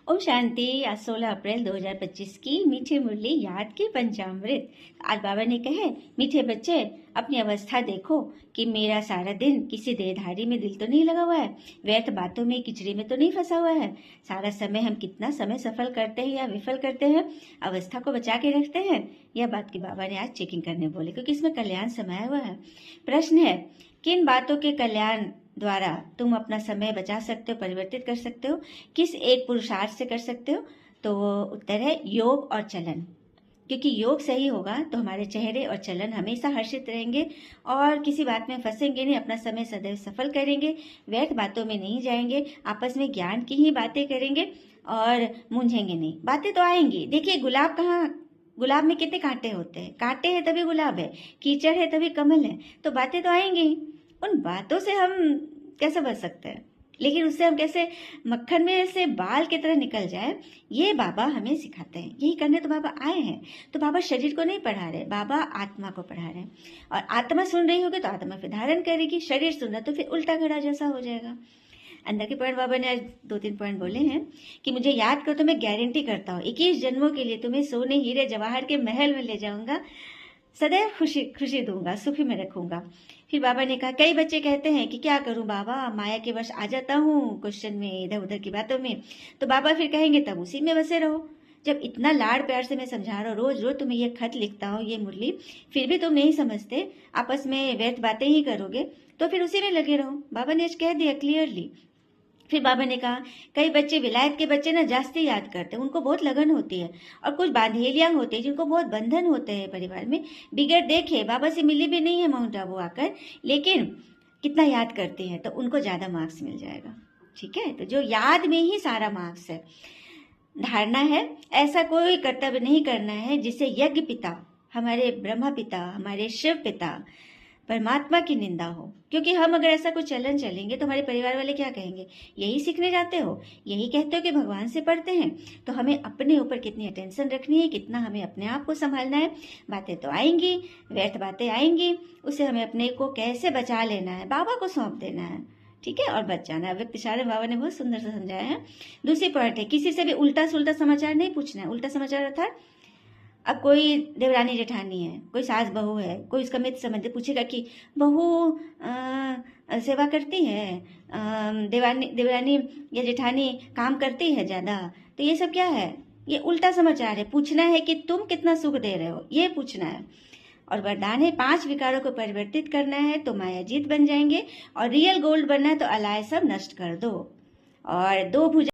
ओम शांति। आज 16 अप्रैल 2025 की मीठी मुरली याद की पंचामृत। आज बाबा ने कहे, मीठे बच्चे अपनी अवस्था देखो कि मेरा सारा दिन किसी देहधारी में दिल तो नहीं लगा हुआ है, व्यर्थ बातों में किचड़ी में तो नहीं फंसा हुआ है। सारा समय हम कितना समय सफल करते हैं या विफल करते हैं, अवस्था को बचा के रखते हैं। यह बात की बाबा ने आज चेकिंग करने बोले, क्योंकि इसमें कल्याण समाया हुआ है। प्रश्न है, किन बातों के कल्याण द्वारा तुम अपना समय बचा सकते हो, परिवर्तित कर सकते हो, किस एक पुरुषार्थ से कर सकते हो? तो उत्तर है योग और चलन। क्योंकि योग सही होगा तो हमारे चेहरे और चलन हमेशा हर्षित रहेंगे और किसी बात में फंसेंगे नहीं, अपना समय सदैव सफल करेंगे, व्यर्थ बातों में नहीं जाएंगे, आपस में ज्ञान की ही बातें करेंगे और मूंझेंगे नहीं। बातें तो आएंगी। देखिए, गुलाब में कितने कांटे होते हैं, कांटे हैं तभी गुलाब है, कीचड़ है तभी कमल है। तो बातें तो आएंगी। उन बातों से हम कैसे बच सकते हैं, लेकिन उससे हम कैसे मक्खन में से बाल की तरह निकल जाए, ये बाबा हमें सिखाते हैं। यही करने तो बाबा आए हैं। तो बाबा शरीर को नहीं पढ़ा रहे, बाबा आत्मा को पढ़ा रहे हैं। और आत्मा सुन रही होगी तो आत्मा फिर धारण करेगी, शरीर सुन रहा तो फिर उल्टा घड़ा जैसा हो जाएगा। अंदर के पॉइंट बाबा ने आज 2-3 पॉइंट बोले हैं कि मुझे याद करो तो मैं गारंटी करता हूँ 21 जन्मों के लिए तुम्हें सोने हीरे जवाहर के महल में ले जाऊंगा, सदैव खुशी खुशी दूंगा, सुखी में रखूंगा। फिर बाबा ने कहा, कई बच्चे कहते हैं कि क्या करूं बाबा, माया के वश आ जाता हूँ क्वेश्चन में, इधर उधर की बातों में। तो बाबा फिर कहेंगे तब उसी में बसे रहो। जब इतना लाड़ प्यार से मैं समझा रहा हूँ, रोज रोज तुम्हें ये खत लिखता हूँ, ये मुरली, फिर भी तुम नहीं समझते, आपस में व्यर्थ बातें ही करोगे, तो फिर उसी में लगे रहो। बाबा ने आज कह दिया क्लियरली। फिर बाबा ने कहा, कई बच्चे, विलायत के बच्चे ना जास्ती याद करते हैं, उनको बहुत लगन होती है, और कुछ बांधेलियां होती है जिनको बहुत बंधन होते हैं परिवार में, बिगड़ देखे, बाबा से मिली भी नहीं है माउंट आबू आकर, लेकिन कितना याद करते हैं, तो उनको ज्यादा मार्क्स मिल जाएगा। ठीक है, तो जो याद में ही सारा मार्क्स है। धारणा है, ऐसा कोई कर्तव्य नहीं करना है जिससे यज्ञ पिता, हमारे ब्रह्मा पिता, हमारे शिव पिता, परमात्मा की निंदा हो। क्योंकि हम अगर ऐसा कुछ चलन चलेंगे तो हमारे परिवार वाले क्या कहेंगे, यही सीखने जाते हो, यही कहते हो कि भगवान से पढ़ते हैं। तो हमें अपने ऊपर कितनी अटेंशन रखनी है, कितना हमें अपने आप को संभालना है। बातें तो आएंगी, व्यर्थ बातें आएंगी, उसे हमें अपने को कैसे बचा लेना है, बाबा को सौंप देना है। ठीक है, और बच जाना है। व्यक्ति सारे बाबा ने बहुत सुंदर से समझाया है। दूसरी पॉइंट है, किसी से भी उल्टा सुल्टा समाचार नहीं पूछना है। उल्टा समाचार अर्थात, अब कोई देवरानी जेठानी है, कोई सास बहू है, कोई उसका मित्र संबंधी पूछेगा कि बहू सेवा करती है, देवरानी या जेठानी काम करती है ज्यादा, तो ये सब क्या है, ये उल्टा समाचार है। पूछना है कि तुम कितना सुख दे रहे हो, ये पूछना है। और वरदान है, 5 विकारों को परिवर्तित करना है तो मायाजीत बन जाएंगे, और रियल गोल्ड बनना है तो अलाय सब नष्ट कर दो। और 2 भुजा